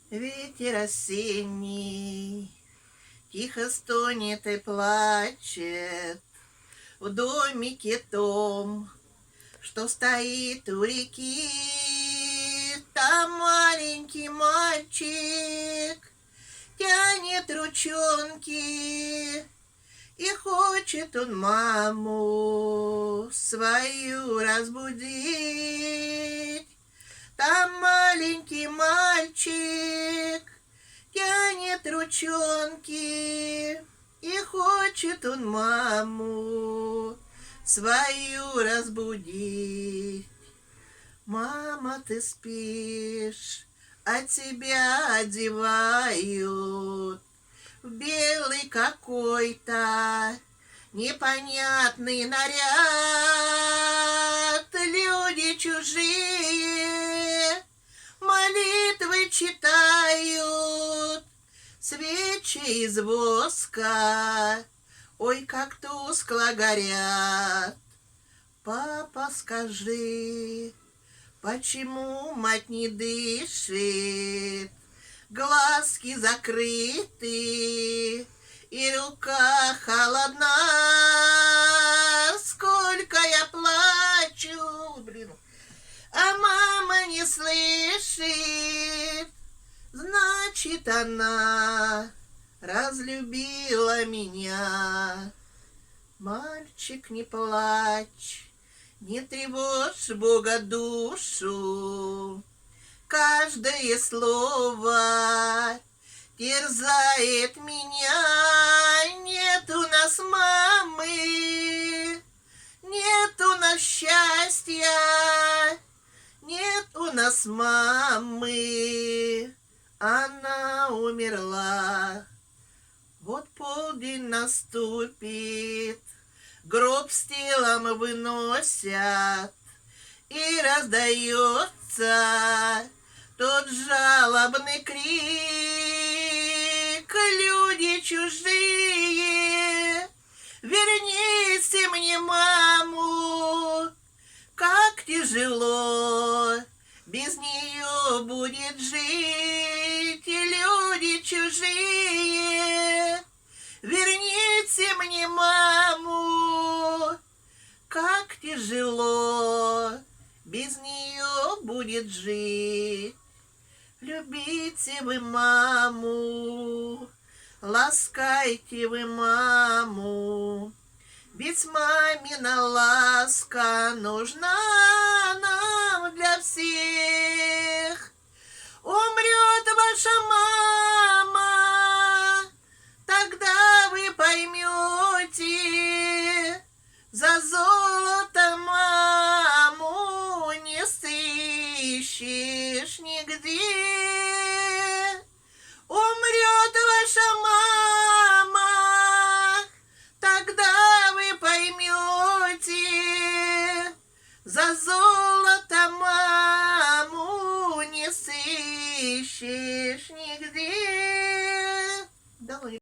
Ветер осенний тихо стонет и плачет в домике том, что стоит у реки. Там маленький мальчик тянет ручонки, и хочет он маму свою разбудить. Там маленький мальчик тянет ручонки, и хочет он маму свою разбудить. Мама, ты спишь, а тебя одевают в белый какой-то непонятный наряд. Люди чужие молитвы читают, свечи из воска, ой, как тускло горят. Папа, скажи, почему мать не дышит? Глазки закрыты, и рука холодна. Сколько я плачу, а мама не слышит. Значит, она разлюбила меня. Мальчик, не плачь, не тревожь Бога душу. Каждое слово терзает меня. Нет у нас мамы, нет у нас счастья, нет у нас мамы, она умерла. Вот полдень наступит, гроб с телом выносят, и раздается тот жалобный крик. Люди чужие, верните мне маму. Как тяжело без нее будет жить. Люди чужие, верните мне маму. Как тяжело без нее будет жить. Любите вы маму, ласкайте вы маму, ведь мамина ласка нужна нам для всех. Умрет ваша мама, тогда вы поймете, за золото маму не сыщешь нигде. Умрет ваша мама, тогда вы поймете, за золото